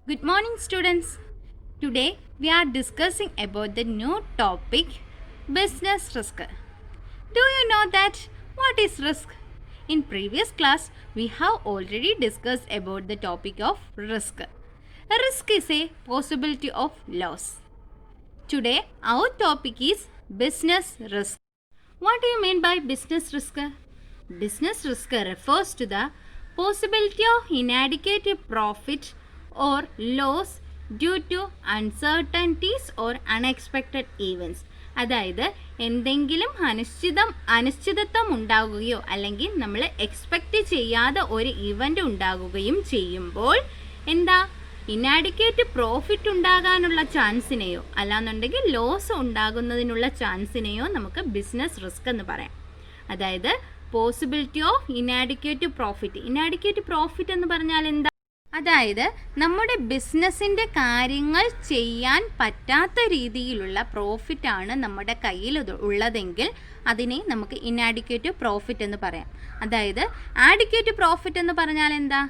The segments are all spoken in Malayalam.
Good morning, students. Today we are discussing about the new topic, business risk. Do you know that what is risk? In previous class we have already discussed about the topic of risk. A risk is a possibility of loss. Today our topic is business risk. What do you mean by business risk? Business risk refers to the possibility of inadequate profit or loss due to uncertainties or unexpected events. അതായത് എന്തെങ്കിലും അനിശ്ചിതത്വം ഉണ്ടാകുകയോ അല്ലെങ്കിൽ നമ്മൾ എക്സ്പെക്റ്റ് ചെയ്യാതെ ഒരു ഇവൻ്റ് ഉണ്ടാകുകയും ചെയ്യുമ്പോൾ എന്താ ഇനാഡിക്വേറ്റ് പ്രോഫിറ്റ് ഉണ്ടാകാനുള്ള ചാൻസിനെയോ അല്ലാന്നുണ്ടെങ്കിൽ ലോസ് ഉണ്ടാകുന്നതിനുള്ള ചാൻസിനെയോ നമുക്ക് ബിസിനസ് റിസ്ക് എന്ന് പറയാം. അതായത് പോസിബിലിറ്റി ഓഫ് ഇനാഡിക്വേറ്റ് പ്രോഫിറ്റ് എന്ന് പറഞ്ഞാൽ എന്താ? അതായത് നമ്മുടെ ബിസിനസ്സിൻ്റെ കാര്യങ്ങൾ ചെയ്യാൻ പറ്റാത്ത രീതിയിലുള്ള പ്രോഫിറ്റാണ് നമ്മുടെ കയ്യിൽ ഉള്ളതെങ്കിൽ അതിനെ നമുക്ക് ഇനാഡിക്വേറ്റ് പ്രോഫിറ്റ് എന്ന് പറയാം. അതായത് ആഡിക്വേറ്റ് പ്രോഫിറ്റ് എന്ന് പറഞ്ഞാൽ എന്താ?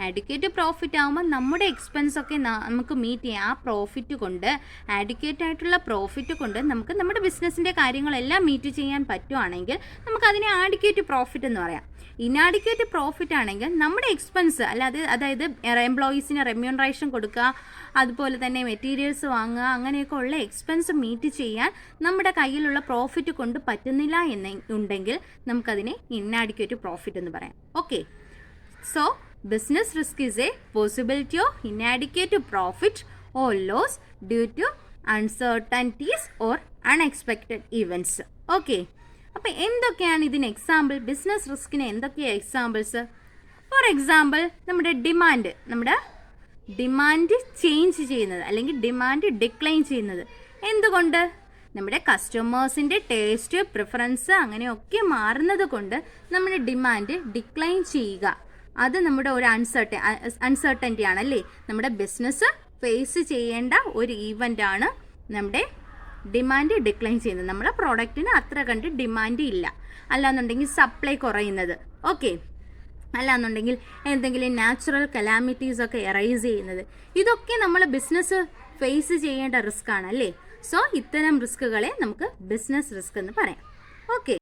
ആഡിക്വേറ്റ് പ്രോഫിറ്റ് ആകുമ്പോൾ നമ്മുടെ എക്സ്പെൻസ് ഒക്കെ നമുക്ക് മീറ്റ് ചെയ്യാം. ആ പ്രോഫിറ്റ് കൊണ്ട് ആഡിക്വേറ്റ് ആയിട്ടുള്ള പ്രോഫിറ്റ് കൊണ്ട് നമുക്ക് നമ്മുടെ ബിസിനസ്സിൻ്റെ കാര്യങ്ങളെല്ലാം മീറ്റ് ചെയ്യാൻ പറ്റുവാണെങ്കിൽ നമുക്കതിനെ ആഡിക്വേറ്റ് പ്രോഫിറ്റ് എന്ന് പറയാം. ഇനാഡിക്വേറ്റ് പ്രോഫിറ്റ് ആണെങ്കിൽ നമ്മുടെ എക്സ്പെൻസ് അതായത് എംപ്ലോയീസിന് റെമ്യൂണറേഷൻ കൊടുക്കുക, അതുപോലെ തന്നെ മെറ്റീരിയൽസ് വാങ്ങുക, അങ്ങനെയൊക്കെ ഉള്ള എക്സ്പെൻസ് മീറ്റ് ചെയ്യാൻ നമ്മുടെ കയ്യിലുള്ള പ്രോഫിറ്റ് കൊണ്ട് പറ്റുന്നില്ല എന്നുണ്ടെങ്കിൽ നമുക്കതിനെ ഇനാഡിക്വേറ്റ് പ്രോഫിറ്റ് എന്ന് പറയാം. Okay, so business risk is a possibility of inadequate profit or loss due to uncertainties or unexpected events. Okay, അപ്പോൾ എന്തൊക്കെയാണ് ഇതിന് എക്സാമ്പിൾ? ബിസിനസ് റിസ്കിന് എന്തൊക്കെയാണ് എക്സാമ്പിൾസ്? ഫോർ എക്സാമ്പിൾ നമ്മുടെ ഡിമാൻഡ് ചേഞ്ച് ചെയ്യുന്നത് അല്ലെങ്കിൽ ഡിമാൻഡ് ഡിക്ലൈൻ ചെയ്യുന്നത്. എന്തുകൊണ്ട്? നമ്മുടെ കസ്റ്റമേഴ്സിൻ്റെ ടേസ്റ്റ്, പ്രിഫറൻസ് അങ്ങനെയൊക്കെ മാറുന്നത് കൊണ്ട് നമ്മുടെ ഡിമാൻഡ് ഡിക്ലൈൻ ചെയ്യുക. അത് നമ്മുടെ ഒരു അൺസർട്ടൻറ്റി ആണല്ലേ. നമ്മുടെ ബിസിനസ് ഫേസ് ചെയ്യേണ്ട ഒരു ഈവൻ്റ് ആണ് നമ്മുടെ ഡിമാൻഡ് ഡിക്ലൈൻ ചെയ്യുന്നത്. നമ്മുടെ പ്രോഡക്റ്റിന് അത്ര കണ്ട് ഡിമാൻഡ് ഇല്ല, അല്ലാന്നുണ്ടെങ്കിൽ സപ്ലൈ കുറയുന്നത്, ഓക്കെ, അല്ലാന്നുണ്ടെങ്കിൽ എന്തെങ്കിലും നാച്ചുറൽ കലാമിറ്റീസ് ഒക്കെ എറൈസ് ചെയ്യുന്നത്. ഇതൊക്കെ നമ്മൾ ബിസിനസ് ഫേസ് ചെയ്യേണ്ട റിസ്ക് ആണ് അല്ലേ. സോ ഇത്തരം റിസ്കുകളെ നമുക്ക് ബിസിനസ് റിസ്ക് എന്ന് പറയാം. Okay,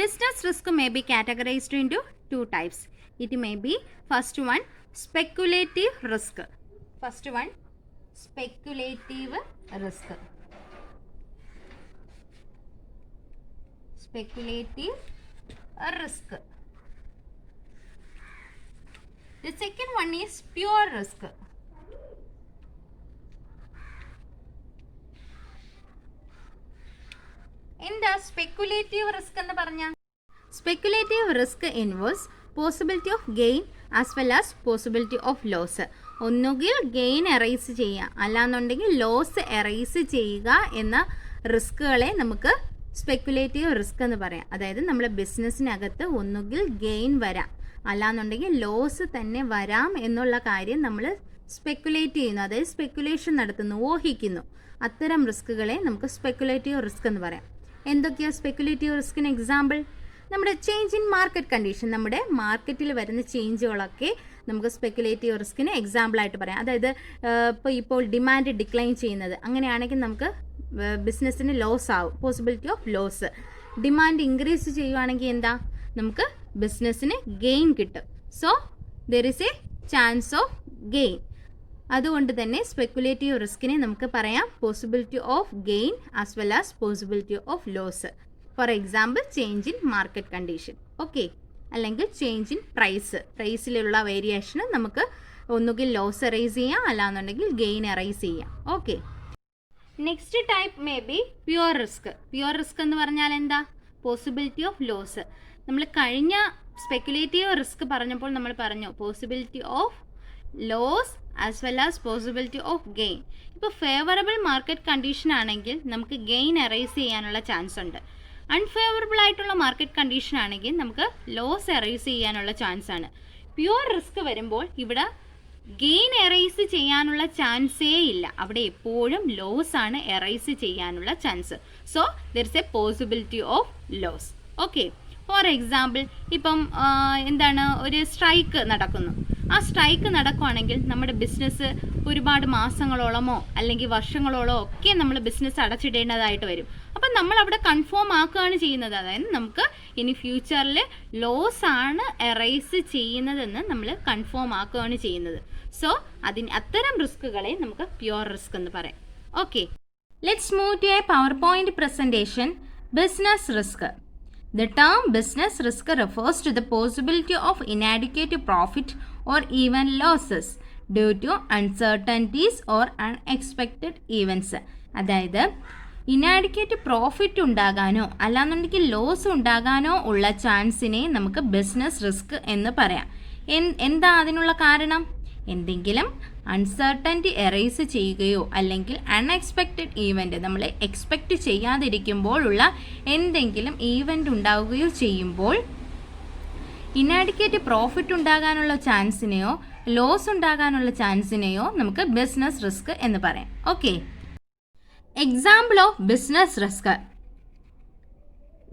business risk may be categorised into two types. It may be first one speculative risk. Speculative risk. The second one is pure risk. എന്താ സ്പെക്കുലേറ്റീവ് റിസ്ക് എന്ന് പറഞ്ഞാൽ? Speculative risk involves possibility of gain as well as possibility of loss. ഒന്നുകിൽ ഗെയിൻ എറൈസ് ചെയ്യുക അല്ലാന്നുണ്ടെങ്കിൽ ലോസ് എറൈസ് ചെയ്യുക എന്ന റിസ്കുകളെ നമുക്ക് സ്പെക്കുലേറ്റീവ് റിസ്ക് എന്ന് പറയാം. അതായത് നമ്മുടെ ബിസിനസ്സിനകത്ത് ഒന്നുകിൽ ഗെയിൻ വരാം അല്ലാന്നുണ്ടെങ്കിൽ ലോസ് തന്നെ വരാം എന്നുള്ള കാര്യം നമ്മൾ സ്പെക്കുലേറ്റ് ചെയ്യുന്നു, അതായത് സ്പെക്കുലേഷൻ നടത്തുന്നു, ഊഹിക്കുന്നു. അത്തരം റിസ്കുകളെ നമുക്ക് സ്പെക്കുലേറ്റീവ് റിസ്ക് എന്ന് പറയാം. എന്തൊക്കെയാണ് സ്പെക്കുലേറ്റീവ് റിസ്കിന് എക്സാമ്പിൾ? നമ്മുടെ ചേഞ്ച് ഇൻ മാർക്കറ്റ് കണ്ടീഷൻ, നമ്മുടെ മാർക്കറ്റിൽ വരുന്ന ചേഞ്ചുകളൊക്കെ നമുക്ക് സ്പെക്കുലേറ്റീവ് റിസ്കിന് എക്സാമ്പിളായിട്ട് പറയാം. അതായത് ഇപ്പോൾ ഡിമാൻഡ് ഡിക്ലൈൻ ചെയ്യുന്നത്, അങ്ങനെയാണെങ്കിൽ നമുക്ക് ബിസിനസ്സിന് ലോസ് ആവും, possibility of loss. Demand increase ചെയ്യുവാണെങ്കിൽ എന്താ? നമുക്ക് ബിസിനസ്സിന് ഗെയിൻ കിട്ടും. So there is a chance of gain. അതുകൊണ്ട് തന്നെ സ്പെക്കുലേറ്റീവ് റിസ്കിനെ നമുക്ക് പറയാം possibility of gain as well as possibility of loss. For example change in market condition, okay, അല്ലെങ്കിൽ ചേഞ്ച് ഇൻ പ്രൈസിലുള്ള വേരിയേഷന് നമുക്ക് ഒന്നുകിൽ ലോസ് എറൈസ് ചെയ്യാം അല്ലാന്നുണ്ടെങ്കിൽ ഗെയിൻ എറൈസ് ചെയ്യാം. Okay, next type may be pure risk എന്ന് പറഞ്ഞാൽ എന്താ? Possibility of loss. നമ്മൾ കഴിഞ്ഞ സ്പെക്കുലേറ്റീവ് റിസ്ക് പറഞ്ഞപ്പോൾ നമ്മൾ പറഞ്ഞു possibility of loss as well as possibility of gain. ഇപ്പോൾ ഫേവറബിൾ മാർക്കറ്റ് കണ്ടീഷൻ ആണെങ്കിൽ നമുക്ക് ഗെയിൻ എറൈസ് ചെയ്യാനുള്ള ചാൻസ് ഉണ്ട്. അൺഫേവറബിൾ ആയിട്ടുള്ള മാർക്കറ്റ് കണ്ടീഷൻ ആണെങ്കിൽ നമുക്ക് ലോസ് എറൈസ് ചെയ്യാനുള്ള ചാൻസ് ആണ്. പ്യുവർ റിസ്ക് വരുമ്പോൾ ഇവിടെ ഗെയിൻ എറൈസ് ചെയ്യാനുള്ള ചാൻസേ ഇല്ല, അവിടെ എപ്പോഴും ലോസ് ആണ് എറൈസ് ചെയ്യാനുള്ള chance. So there is a possibility of loss. Okay, for example ഇപ്പം എന്താണ് ഒരു സ്ട്രൈക്ക് നടക്കുന്നു. ആ സ്ട്രൈക്ക് നടക്കുവാണെങ്കിൽ നമ്മുടെ ബിസിനസ് ഒരുപാട് മാസങ്ങളോളമോ അല്ലെങ്കിൽ വർഷങ്ങളോളമോ ഒക്കെ നമ്മൾ ബിസിനസ് അടച്ചിടേണ്ടതായിട്ട് വരും. അപ്പം നമ്മൾ അവിടെ കൺഫേം ആക്കുകയാണ് ചെയ്യുന്നത്. അതായത് നമുക്ക് ഇനി ഫ്യൂച്ചറിൽ ലോസ് ആണ് എറൈസ് ചെയ്യുന്നതെന്ന് നമ്മൾ കൺഫേം ആക്കുകയാണ് ചെയ്യുന്നത്. സോ അത്തരം റിസ്കുകളെ നമുക്ക് പ്യുവർ റിസ്ക് എന്ന് പറയാം. Okay, let's move to a PowerPoint presentation. Business risk. The term business risk refers to the possibility of inadequate profit or even losses due to uncertainties or unexpected events. അതായത് ഇനാഡിക്വേറ്റ് പ്രോഫിറ്റ് ഉണ്ടാകാനോ അല്ലാന്നുണ്ടെങ്കിൽ ലോസ് ഉണ്ടാകാനോ ഉള്ള ചാൻസിനെ നമുക്ക് ബിസിനസ് റിസ്ക് എന്ന് പറയാം. എന്താ അതിനുള്ള കാരണം? എന്തെങ്കിലും അൺസർട്ടൻറ്റി എറൈസ് ചെയ്യുകയോ അല്ലെങ്കിൽ അൺഎക്സ്പെക്റ്റഡ് ഈവൻറ്റ്, നമ്മൾ എക്സ്പെക്റ്റ് ചെയ്യാതിരിക്കുമ്പോഴുള്ള എന്തെങ്കിലും ഈവൻറ്റ് ഉണ്ടാവുകയോ ചെയ്യുമ്പോൾ ഇനാഡിക്വേറ്റ് പ്രോഫിറ്റ് ഉണ്ടാകാനുള്ള ചാൻസിനെയോ ലോസ് ഉണ്ടാകാനുള്ള ചാൻസിനെയോ നമുക്ക് ബിസിനസ് റിസ്ക് എന്ന് പറയാം. Okay, example of business risk.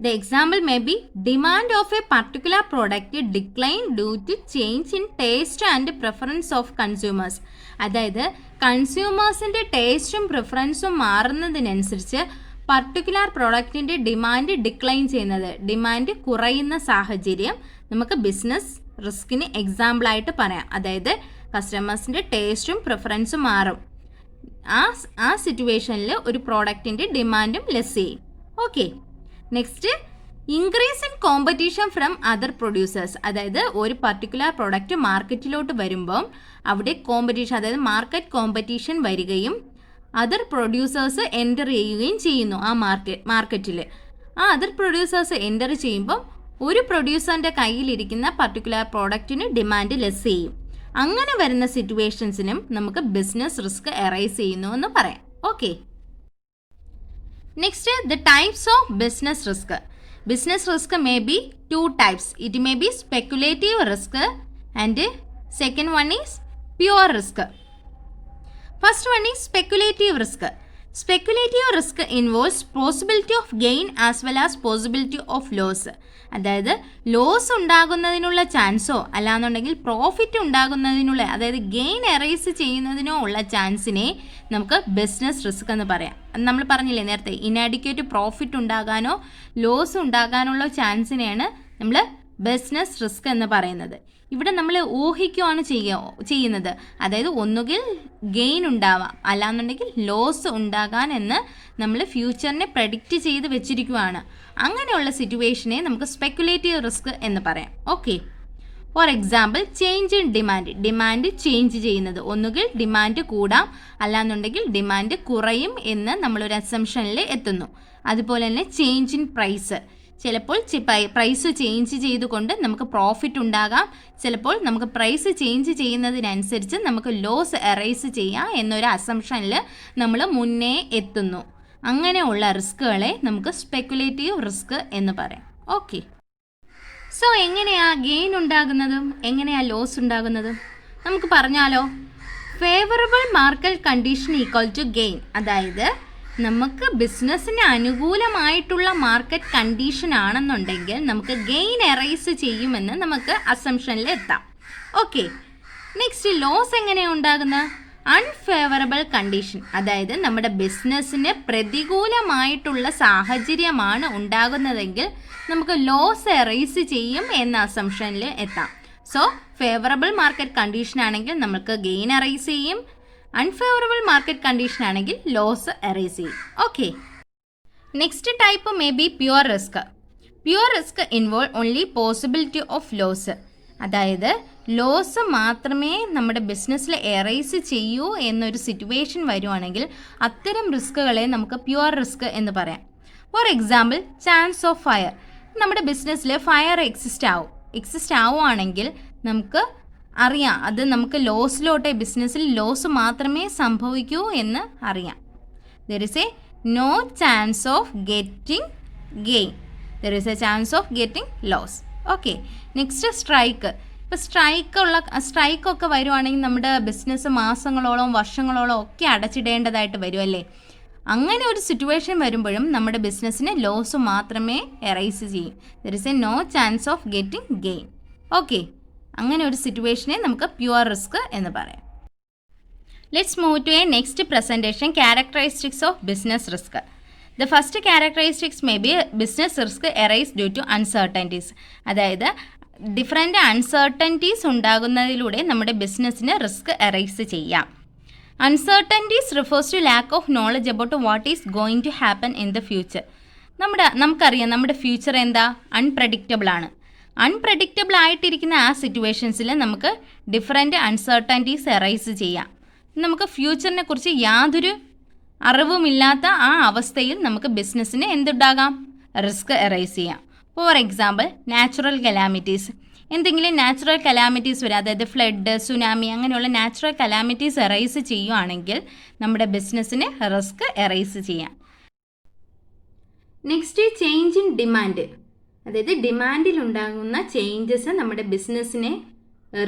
The example may be demand of a particular product decline due to change in taste and preference of consumers. അതായത് കൺസ്യൂമേഴ്സിൻ്റെ ടേസ്റ്റും പ്രിഫറൻസും മാറുന്നതിനനുസരിച്ച് പർട്ടിക്കുലർ പ്രോഡക്റ്റിൻ്റെ ഡിമാൻഡ് ഡിക്ലൈൻ ചെയ്യുന്നത്, ഡിമാൻഡ് കുറയുന്ന സാഹചര്യം നമുക്ക് ബിസിനസ് റിസ്കിന് എക്സാമ്പിളായിട്ട് പറയാം. അതായത് കസ്റ്റമേഴ്സിൻ്റെ ടേസ്റ്റും പ്രിഫറൻസും മാറും. ആ സിറ്റുവേഷനിൽ ഒരു പ്രോഡക്റ്റിൻ്റെ ഡിമാൻഡും ലെസ് ചെയ്യും. Okay, next, increase in competition from other producers. അതായത് ഒരു പർട്ടിക്കുലർ പ്രോഡക്റ്റ് മാർക്കറ്റിലോട്ട് വരുമ്പം അവിടെ കോമ്പറ്റീഷൻ, അതായത് മാർക്കറ്റ് കോമ്പറ്റീഷൻ വരികയും അതർ പ്രൊഡ്യൂസേഴ്സ് എൻ്റർ ചെയ്യുകയും ചെയ്യുന്നു ആ മാർക്കറ്റിൽ. ആ അതർ പ്രൊഡ്യൂസേഴ്സ് എൻ്റർ ചെയ്യുമ്പം ഒരു പ്രൊഡ്യൂസറിൻ്റെ കയ്യിലിരിക്കുന്ന പർട്ടിക്കുലർ പ്രോഡക്റ്റിന് ഡിമാൻഡ് ലെസ് ചെയ്യും. അങ്ങനെ വരുന്ന സിറ്റുവേഷൻസിനും നമുക്ക് ബിസിനസ് റിസ്ക് എറൈസ് ചെയ്യുന്നു എന്ന് പറയാം. Okay, next, the types of business risk. Business risk may be two types. It may be speculative risk and second one is pure risk. First one is speculative risk. Speculative risk involves possibility of gain as well as possibility of loss. അതായത് ലോസ് ഉണ്ടാകുന്നതിനുള്ള ചാൻസോ അല്ലാന്നുണ്ടെങ്കിൽ പ്രോഫിറ്റ് ഉണ്ടാകുന്നതിനുള്ള, അതായത് ഗെയിൻ എറൈസ് ചെയ്യുന്നതിനോ ഉള്ള ചാൻസിനെ നമുക്ക് ബിസിനസ് റിസ്ക് എന്ന് പറയാം. നമ്മൾ പറഞ്ഞില്ലേ നേരത്തെ, ഇനാഡിക്വേറ്റ് പ്രോഫിറ്റ് ഉണ്ടാകാനോ ലോസ് ഉണ്ടാകാനുള്ള ചാൻസിനെയാണ് നമ്മൾ ബിസിനസ് റിസ്ക് എന്ന് പറയുന്നത്. ഇവിടെ നമ്മൾ ഊഹിക്കുകയാണ് ചെയ്യുന്നത്. അതായത് ഒന്നുകിൽ ഗെയിൻ ഉണ്ടാവാം അല്ലാന്നുണ്ടെങ്കിൽ ലോസ് ഉണ്ടാകാൻ എന്ന് നമ്മൾ ഫ്യൂച്ചറിനെ പ്രെഡിക്റ്റ് ചെയ്ത് വെച്ചിരിക്കുകയാണ്. അങ്ങനെയുള്ള സിറ്റുവേഷനെ നമുക്ക് സ്പെക്കുലേറ്റീവ് റിസ്ക് എന്ന് പറയാം. Okay, for example change in demand change ചെയ്യുന്നത്. ഒന്നുകിൽ ഡിമാൻഡ് കൂടാം അല്ലാന്നുണ്ടെങ്കിൽ ഡിമാൻഡ് കുറയും എന്ന് നമ്മളൊരു അസംഷനിൽ എത്തുന്നു. അതുപോലെ തന്നെ ചേഞ്ച് ഇൻ പ്രൈസ്. ചിലപ്പോൾ പ്രൈസ് ചേഞ്ച് ചെയ്തുകൊണ്ട് നമുക്ക് പ്രോഫിറ്റ് ഉണ്ടാകാം. ചിലപ്പോൾ നമുക്ക് പ്രൈസ് ചേഞ്ച് ചെയ്യുന്നതിനനുസരിച്ച് നമുക്ക് ലോസ് എറൈസ് ചെയ്യാം എന്നൊരു അസംഷനിൽ നമ്മൾ മുന്നേ എത്തുന്നു. അങ്ങനെയുള്ള റിസ്കുകളെ നമുക്ക് സ്പെക്കുലേറ്റീവ് റിസ്ക് എന്ന് പറയാം. ഓക്കെ, സോ എങ്ങനെയാ ഗെയിൻ ഉണ്ടാകുന്നതും എങ്ങനെയാ ലോസ് ഉണ്ടാകുന്നതും നമുക്ക് പറഞ്ഞാലോ. Favourable market condition equal to gain. അതായത് നമുക്ക് ബിസിനസ്സിന് അനുകൂലമായിട്ടുള്ള മാർക്കറ്റ് കണ്ടീഷൻ ആണെന്നുണ്ടെങ്കിൽ നമുക്ക് ഗെയിൻ എറൈസ് ചെയ്യുമെന്ന് നമുക്ക് അസംഷനിൽ എത്താം. ഓക്കെ, നെക്സ്റ്റ്, ലോസ് എങ്ങനെയാണ് ഉണ്ടാകുന്നത്? Unfavourable condition. അതായത് നമ്മുടെ ബിസിനസ്സിന് പ്രതികൂലമായിട്ടുള്ള സാഹചര്യമാണ് ഉണ്ടാകുന്നതെങ്കിൽ നമുക്ക് ലോസ് എറൈസ് ചെയ്യും എന്ന അസംഷനിൽ എത്താം. സോ ഫേവറബിൾ മാർക്കറ്റ് കണ്ടീഷൻ ആണെങ്കിൽ നമുക്ക് ഗെയിൻ എറൈസ് ചെയ്യും. അൺഫേവറബിൾ മാർക്കറ്റ് കണ്ടീഷൻ ആണെങ്കിൽ ലോസ് എറൈസ് ചെയ്യും. Okay, next type may be pure risk. Pure risk involve only possibility of loss. അതായത് ലോസ് മാത്രമേ നമ്മുടെ ബിസിനസ്സിൽ എറൈസ് ചെയ്യൂ എന്നൊരു സിറ്റുവേഷൻ വരുവാണെങ്കിൽ അത്തരം റിസ്കുകളെ നമുക്ക് പ്യുവർ റിസ്ക് എന്ന് പറയാം. For example, chance of fire. നമ്മുടെ ബിസിനസ്സിൽ ഫയർ എക്സിസ്റ്റ് ആവുകയാണെങ്കിൽ നമുക്ക് അറിയാം അത് നമുക്ക് ലോസിലോട്ടെ, ബിസിനസ്സിൽ ലോസ് മാത്രമേ സംഭവിക്കൂ എന്ന് അറിയാം. There is a no chance of getting gain, there is a chance of getting loss. Okay, next strike. ഇപ്പോൾ സ്ട്രൈക്കൊക്കെ വരുവാണെങ്കിൽ നമ്മുടെ ബിസിനസ് മാസങ്ങളോളം വർഷങ്ങളോളം ഒക്കെ അടച്ചിടേണ്ടതായിട്ട് വരും അല്ലേ. അങ്ങനെ ഒരു സിറ്റുവേഷൻ വരുമ്പോഴും നമ്മുടെ ബിസിനസ്സിന് ലോസ് മാത്രമേ എറൈസ് ചെയ്യും. There is a no chance of getting gain. Okay, അങ്ങനെ ഒരു സിറ്റുവേഷനെ നമുക്ക് പ്യുവർ റിസ്ക് എന്ന് പറയാം. Let's move to a next presentation, characteristics of business risk. The first characteristics may be business risk arise due to uncertainties. അതായത് ഡിഫറെൻറ്റ് അൺസർട്ടൻറ്റീസ് ഉണ്ടാകുന്നതിലൂടെ നമ്മുടെ ബിസിനസ്സിന് റിസ്ക് എറൈസ് ചെയ്യാം. Uncertainties refers to lack of knowledge about what is going to happen in the future. നമുക്കറിയാം നമ്മുടെ ഫ്യൂച്ചർ എന്താ, അൺപ്രഡിക്റ്റബിൾ ആണ്. അൺപ്രഡിക്റ്റബിൾ ആയിട്ടിരിക്കുന്ന ആ സിറ്റുവേഷൻസിൽ നമുക്ക് ഡിഫറെൻറ്റ് അൺസർട്ടൻറ്റീസ് എറൈസ് ചെയ്യാം. നമുക്ക് ഫ്യൂച്ചറിനെ കുറിച്ച് യാതൊരു അറിവുമില്ലാത്ത ആ അവസ്ഥയിൽ നമുക്ക് ബിസിനസ്സിന് എന്തുണ്ടാകാം, റിസ്ക് എറൈസ് ചെയ്യാം. For example, natural calamities. എന്തെങ്കിലും നാച്ചുറൽ കലാമിറ്റീസ് വരും, അതായത് ഫ്ലഡ്, സുനാമി, അങ്ങനെയുള്ള നാച്ചുറൽ കലാമിറ്റീസ് എറൈസ് ചെയ്യുകയാണെങ്കിൽ നമ്മുടെ ബിസിനസ്സിന് റിസ്ക് എറൈസ് ചെയ്യാം. Next, change in demand. അതായത് ഡിമാൻഡിൽ ഉണ്ടാകുന്ന ചേഞ്ചസ് നമ്മുടെ ബിസിനസ്സിന്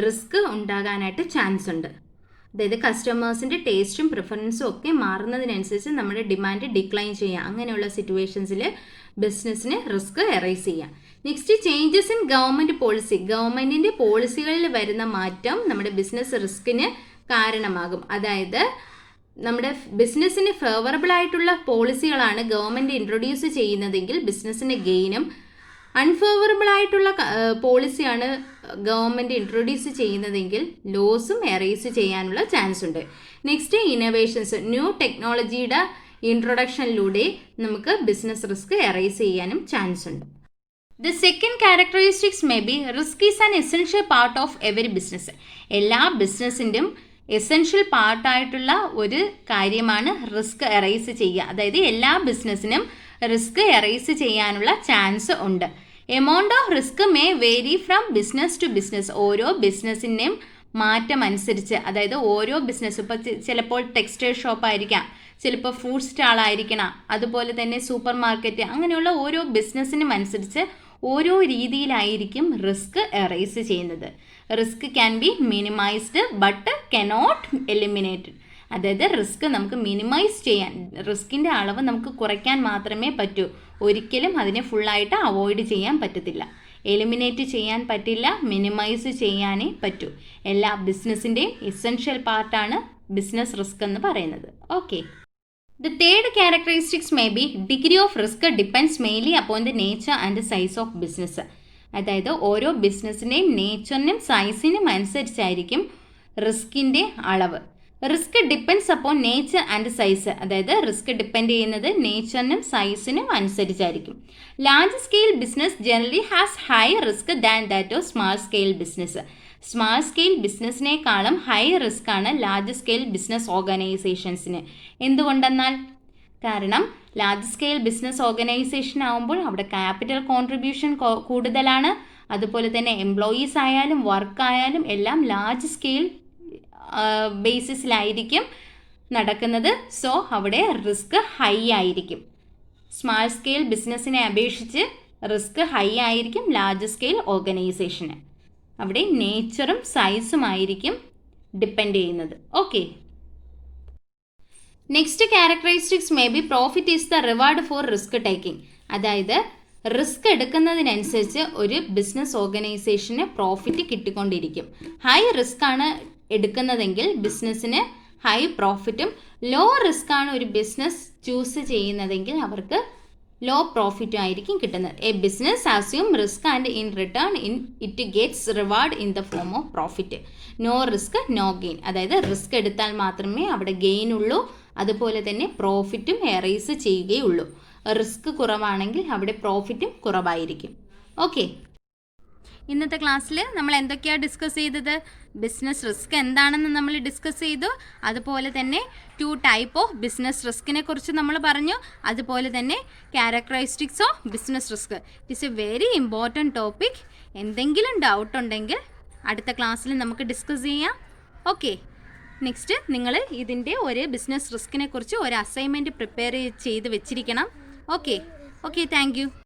റിസ്ക് ഉണ്ടാകാനായിട്ട് ചാൻസ് ഉണ്ട്. അതായത് കസ്റ്റമേഴ്സിൻ്റെ ടേസ്റ്റും പ്രിഫറൻസും ഒക്കെ മാറുന്നതിനനുസരിച്ച് നമ്മുടെ ഡിമാൻഡ് ഡിക്ലൈൻ ചെയ്യാം. അങ്ങനെയുള്ള സിറ്റുവേഷൻസിൽ ബിസിനസ്സിന് റിസ്ക് എറൈസ് ചെയ്യാം. Next, changes in government policy. ഗവൺമെൻറ്റിൻ്റെ പോളിസികളിൽ വരുന്ന മാറ്റം നമ്മുടെ ബിസിനസ് റിസ്കിന് കാരണമാകും. അതായത് നമ്മുടെ ബിസിനസ്സിന് ഫേവറബിൾ ആയിട്ടുള്ള പോളിസികളാണ് ഗവൺമെൻറ് ഇൻട്രൊഡ്യൂസ് ചെയ്യുന്നതെങ്കിൽ ബിസിനസ്സിന് ഗെയിനും, അൺഫേവറബിൾ ആയിട്ടുള്ള പോളിസിയാണ് ഗവൺമെൻറ് ഇൻട്രൊഡ്യൂസ് ചെയ്യുന്നതെങ്കിൽ ലോസും എറൈസ് ചെയ്യാനുള്ള ചാൻസ് ഉണ്ട്. Next, innovations. ന്യൂ ടെക്നോളജിയുടെ ഇൻട്രൊഡക്ഷനിലൂടെ നമുക്ക് ബിസിനസ് റിസ്ക് എറൈസ് ചെയ്യാനും ചാൻസ് ഉണ്ട്. The second characteristics may B risk is an essential part of every business. എല്ലാ ബിസിനസ്സിൻ്റെയും എസെൻഷ്യൽ പാർട്ടായിട്ടുള്ള ഒരു കാര്യമാണ് റിസ്ക് എറൈസ് ചെയ്യുക. അതായത് എല്ലാ ബിസിനസ്സിനും റിസ്ക് എറൈസ് ചെയ്യാനുള്ള ചാൻസ് ഉണ്ട്. Amount of risk may vary from business to business. ഓരോ ബിസിനസ്സിൻ്റെയും മാറ്റം അനുസരിച്ച്, അതായത് ഓരോ ബിസിനസ്, ഇപ്പോൾ ചിലപ്പോൾ ടെക്സ്റ്റൈൽ ഷോപ്പായിരിക്കാം, ചിലപ്പോൾ ഫുഡ് സ്റ്റാൾ ആയിരിക്കണം, അതുപോലെ തന്നെ സൂപ്പർ മാർക്കറ്റ്, അങ്ങനെയുള്ള ഓരോ ബിസിനസ്സിനും അനുസരിച്ച് ഓരോ രീതിയിലായിരിക്കും റിസ്ക് എറൈസ് ചെയ്യുന്നത്. Risk can be minimised but cannot eliminated. അതായത് റിസ്ക് നമുക്ക് മിനിമൈസ് ചെയ്യാൻ, റിസ്കിൻ്റെ അളവ് നമുക്ക് കുറയ്ക്കാൻ മാത്രമേ പറ്റൂ. ഒരിക്കലും അതിനെ ഫുള്ളായിട്ട് അവോയ്ഡ് ചെയ്യാൻ പറ്റത്തില്ല. എലിമിനേറ്റ് ചെയ്യാൻ പറ്റില്ല, മിനിമൈസ് ചെയ്യാനേ പറ്റൂ. എല്ലാ ബിസിനസ്സിൻ്റെയും എസെൻഷ്യൽ പാർട്ടാണ് ബിസിനസ് റിസ്ക് എന്ന് പറയുന്നത്. Okay, the third characteristics may be degree of risk depends mainly upon the nature and size of business. അതായത് ഓരോ ബിസിനസ്സിൻ്റെയും നേച്ചറിനും സൈസിനും അനുസരിച്ചായിരിക്കും റിസ്കിൻ്റെ അളവ്. Risk depends upon nature and size. അതായത് റിസ്ക് ഡിപ്പെൻഡ് ചെയ്യുന്നത് നേച്ചറിനും സൈസിനും അനുസരിച്ചായിരിക്കും. Large scale business generally has high risk than that of small scale business. Small scale ബിസിനസ്സിനേക്കാളും ഹൈ റിസ്ക് ആണ് ലാർജ് സ്കെയിൽ ബിസിനസ് ഓർഗനൈസേഷൻസിന്. എന്തുകൊണ്ടെന്നാൽ, കാരണം ലാർജ് സ്കെയിൽ ബിസിനസ് ഓർഗനൈസേഷൻ ആകുമ്പോൾ അവിടെ ക്യാപിറ്റൽ കോൺട്രിബ്യൂഷൻ കൂടുതലാണ്. അതുപോലെ തന്നെ എംപ്ലോയീസ് ആയാലും വർക്ക് ആയാലും എല്ലാം ലാർജ് സ്കെയിൽ ബേസിസിലായിരിക്കും നടക്കുന്നത്. സോ അവിടെ റിസ്ക് ഹൈ ആയിരിക്കും. സ്മാൾ സ്കെയിൽ ബിസിനസ്സിനെ അപേക്ഷിച്ച് റിസ്ക് ഹൈ ആയിരിക്കും ലാർജ് സ്കെയിൽ ഓർഗനൈസേഷന്. അവിടെ നേച്ചറും സൈസുമായിരിക്കും ഡിപ്പെൻഡ് ചെയ്യുന്നത്. Okay, next characteristics may B profit is the reward four risk taking. അതായത് റിസ്ക് എടുക്കുന്നതിനനുസരിച്ച് ഒരു ബിസിനസ് ഓർഗനൈസേഷന് പ്രോഫിറ്റ് കിട്ടിക്കൊണ്ടിരിക്കും. ഹൈ റിസ്ക് ആണ് എടുക്കുന്നതെങ്കിൽ ബിസിനസ്സിന് ഹൈ പ്രോഫിറ്റും, ലോ റിസ്ക് ആണ് ഒരു ബിസിനസ് ചൂസ് ചെയ്യുന്നതെങ്കിൽ അവർക്ക് ലോ പ്രോഫിറ്റും ആയിരിക്കും കിട്ടുന്നത്. A business assume risk and in return it gets reward in the form of profit. No risk no gain. അതായത് റിസ്ക് എടുത്താൽ മാത്രമേ അവിടെ ഗെയിൻ ഉള്ളൂ, അതുപോലെ തന്നെ പ്രോഫിറ്റും എറൈസ് ചെയ്യുകയുള്ളൂ. റിസ്ക് കുറവാണെങ്കിൽ അവിടെ പ്രോഫിറ്റും കുറവായിരിക്കും. ഓക്കെ, ഇന്നത്തെ ക്ലാസ്സിൽ നമ്മൾ എന്തൊക്കെയാണ് ഡിസ്കസ് ചെയ്തത്? ബിസിനസ് റിസ്ക് എന്താണെന്ന് നമ്മൾ ഡിസ്കസ് ചെയ്തു. അതുപോലെ തന്നെ 2 ടൈപ്പ് ഓഫ് ബിസിനസ് റിസ്കിനെ കുറിച്ച് നമ്മൾ പറഞ്ഞു. അതുപോലെ തന്നെ characteristics of business risk. It's A very important topic. എന്തെങ്കിലും ഡൗട്ട് ഉണ്ടെങ്കിൽ അടുത്ത ക്ലാസ്സിൽ നമുക്ക് ഡിസ്കസ് ചെയ്യാം. ഓക്കെ, നെക്സ്റ്റ് നിങ്ങൾ ഇതിൻ്റെ ഒരു ബിസിനസ് റിസ്കിനെ കുറിച്ച് ഒരു അസൈൻമെൻറ്റ് പ്രിപ്പയർ ചെയ്ത് വെച്ചിരിക്കണം. Okay, thank U.